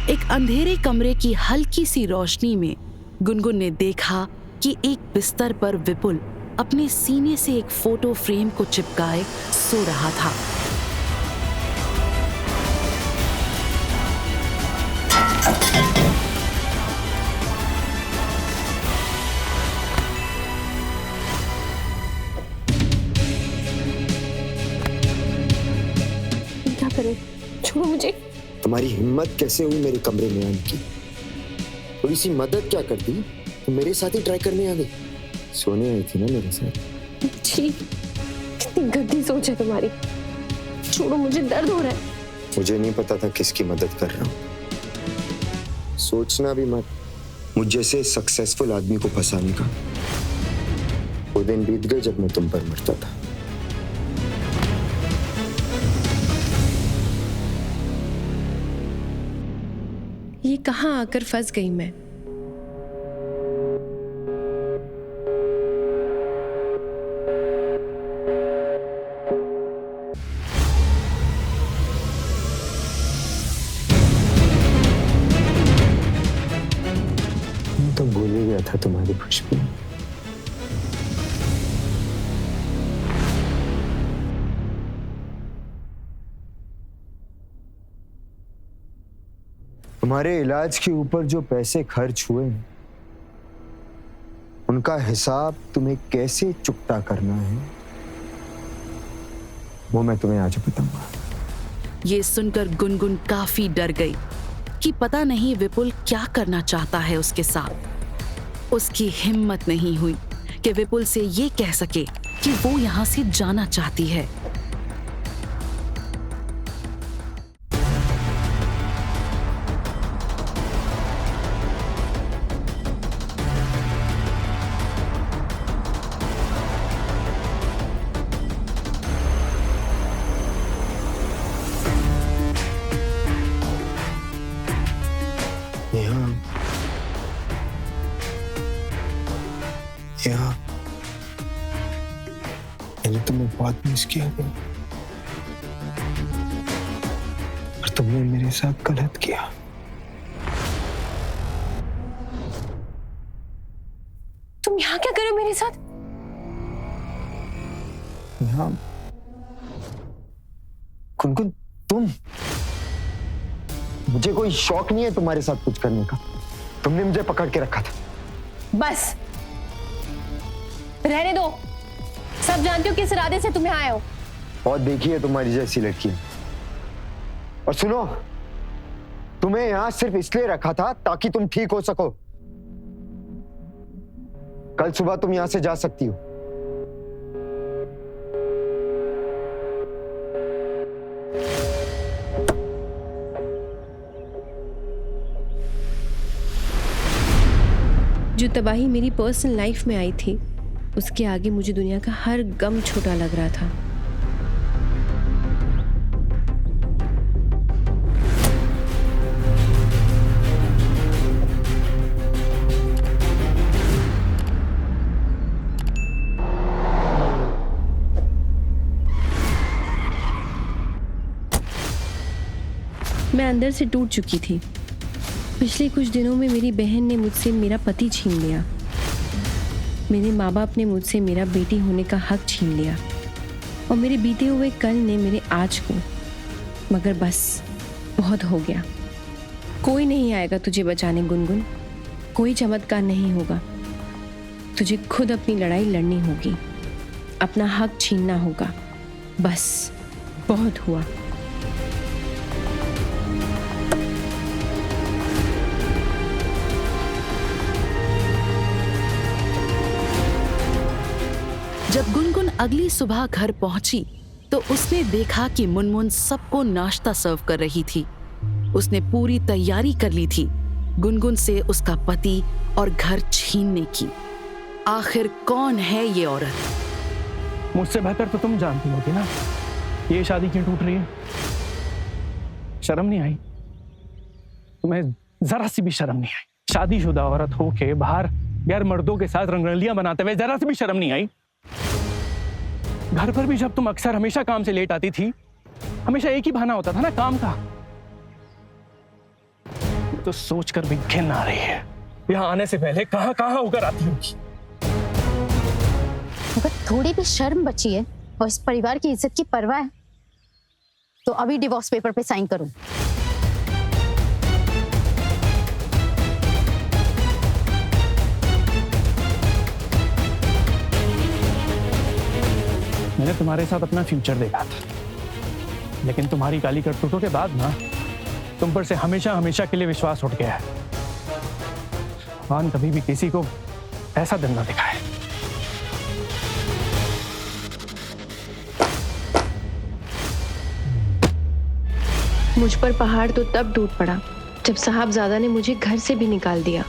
एक अंधेरे कमरे की हल्की सी रोशनी में गुनगुन ने देखा कि एक बिस्तर पर विपुल अपने सीने से एक फोटो फ्रेम को चिपकाए सो रहा था। क्या करें? छोड़ो मुझे। तुम्हारी हिम्मत कैसे हुई मेरे कमरे में आने की? थोड़ी सी मदद क्या करती तो मेरे साथ ही ट्राई करने आ गई। सोने आई थी ना मेरे साथ। छी, कितनी गंदी सोच है तुम्हारी। छोड़ो मुझे, दर्द हो रहा है। मुझे नहीं पता था किसकी मदद कर रहा हूँ। सोचना भी मत मुझ जैसे सक्सेसफुल आदमी को फंसाने का। वो दिन बीत गए जब मैं तुम पर मरता था। ये कहाँ आकर फंस गई मैं। मैं तो भूल ही गया था तुम्हारी खुशबू। तुम्हारे इलाज के ऊपर जो पैसे खर्च हुए उनका हिसाब तुम्हें कैसे चुकता करना है वो मैं तुम्हें आज बताऊंगा। ये सुनकर गुनगुन काफी डर गई कि पता नहीं विपुल क्या करना चाहता है उसके साथ। उसकी हिम्मत नहीं हुई कि विपुल से ये कह सके कि वो यहाँ से जाना चाहती है। यहाँ मैंने तुम्हें बहुत मिस किया था और तुमने मेरे साथ गलत किया। तुम यहाँ क्या कर रहे हो मेरे साथ? यहाँ गुनगुन, तुम, मुझे कोई शौक नहीं है तुम्हारे साथ कुछ करने का। तुमने मुझे पकड़ के रखा था। बस रहने दो। सब जानती हो किस इरादे से तुम्हें आए हो। और देखिए तुम्हारी जैसी लड़कियां। और सुनो, तुम्हें यहां सिर्फ इसलिए रखा था ताकि तुम ठीक हो सको। कल सुबह तुम यहां से जा सकती हो। जो तबाही मेरी पर्सनल लाइफ में आई थी उसके आगे मुझे दुनिया का हर गम छोटा लग रहा था। मैं अंदर से टूट चुकी थी। पिछले कुछ दिनों में मेरी बहन ने मुझसे मेरा पति छीन लिया। मेरे माँ बाप ने मुझसे मेरा बेटी होने का हक छीन लिया और मेरे बीते हुए कल ने मेरे आज को। मगर बस बहुत हो गया। कोई नहीं आएगा तुझे बचाने गुनगुन। कोई चमत्कार नहीं होगा। तुझे खुद अपनी लड़ाई लड़नी होगी। अपना हक छीनना होगा। बस बहुत हुआ। जब गुनगुन अगली सुबह घर पहुंची तो उसने देखा कि मुनमुन सबको नाश्ता सर्व कर रही थी। उसने पूरी तैयारी कर ली थी गुनगुन से उसका पति और घर छीनने की। आखिर कौन है ये औरत? मुझसे बेहतर तो तुम जानती होगी ना ये शादी क्यों टूट रही है। शर्म नहीं आई तुम्हें? जरा सी भी शर्म नहीं आई? शादीशुदा औरत होके बाहर गैर मर्दों के साथ रंगरलियां बनाते हुए जरा सी भी शर्म नहीं आई? घर पर भी जब तुम अक्सर हमेशा काम से लेट आती थी, हमेशा एक ही बहाना होता था ना, काम का। तो सोचकर भी घिन आ रही है। यहाँ आने से पहले कहाँ कहाँ होकर आती होगी। अगर थोड़ी भी शर्म बची है और इस परिवार की इज्जत की परवाह है तो अभी डिवोर्स पेपर पे साइन करूं। मैंने तुम्हारे साथ अपना फ्यूचर देखा था, लेकिन तुम्हारी काली करतूतों के बाद ना तुम पर से हमेशा हमेशा के लिए विश्वास उठ गया है। भगवान कभी भी किसी को ऐसा दिन ना दिखाए। मुझ पर पहाड़ तो तब टूट पड़ा जब साहबजादा ने मुझे घर से भी निकाल दिया।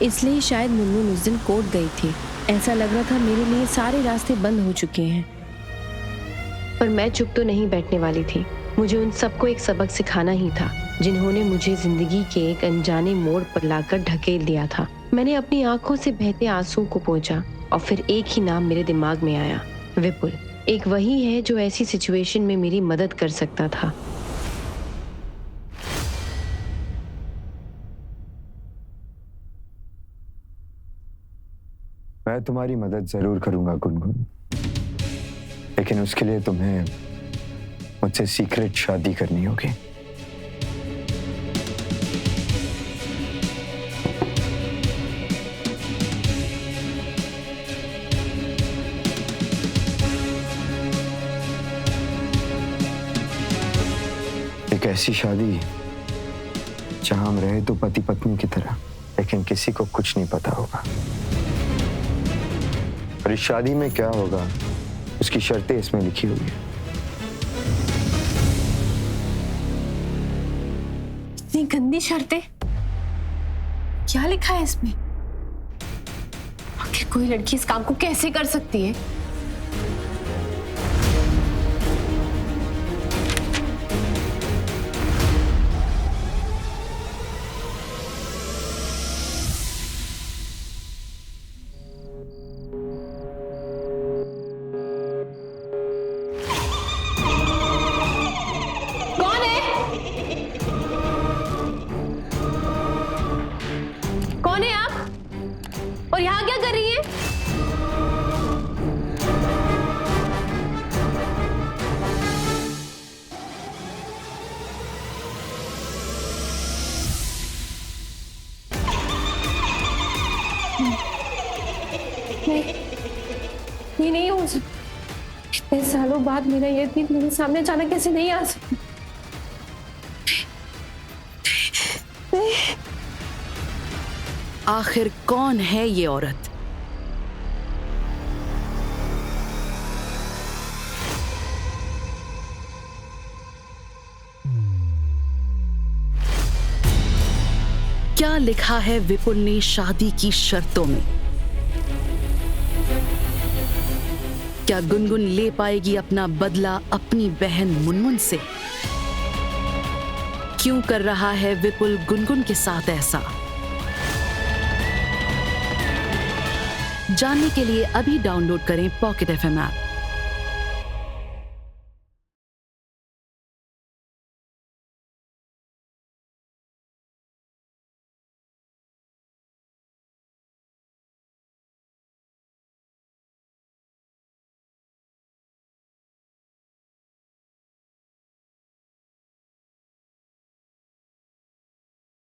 इसलिए शायद मुनमुन उस दिन कोर्ट गई थी। ऐसा लग रहा था मेरे लिए सारे रास्ते बंद हो चुके हैं, पर मैं चुप तो नहीं बैठने वाली थी। मुझे उन सबको एक सबक सिखाना ही था, जिन्होंने मुझे जिंदगी के एक अनजाने मोड़ पर लाकर ढकेल दिया था। मैंने अपनी आंखों से बहते आंसू को पोंछा और फिर एक ही नाम मेरे दिमाग में आया, विपुल। एक वही है जो ऐसी सिचुएशन में मेरी मदद कर सकता था। मैं तुम्हारी मदद जरूर करूंगा गुनगुन, लेकिन उसके लिए तुम्हें मुझसे सीक्रेट शादी करनी होगी। एक ऐसी शादी जहां हम रहे तो पति पत्नी की तरह, लेकिन किसी को कुछ नहीं पता होगा। और इस शादी में क्या होगा उसकी शर्तें इसमें लिखी हुई है। इतनी गंदी शर्तें, क्या लिखा है इसमें? आखिर कोई लड़की इस काम को कैसे कर सकती है? कौन है आप? और यहाँ क्या कर रही हैं? ये नहीं हो सकता। इतने सालों बाद मेरा ये दिन मेरे सामने अचानक कैसे नहीं आ सकता? आखिर कौन है ये औरत? क्या लिखा है विपुल ने शादी की शर्तों में? क्या गुनगुन ले पाएगी अपना बदला अपनी बहन मुनमुन से? क्यों कर रहा है विपुल गुनगुन के साथ ऐसा? जानने के लिए अभी डाउनलोड करें पॉकेट FM ऐप।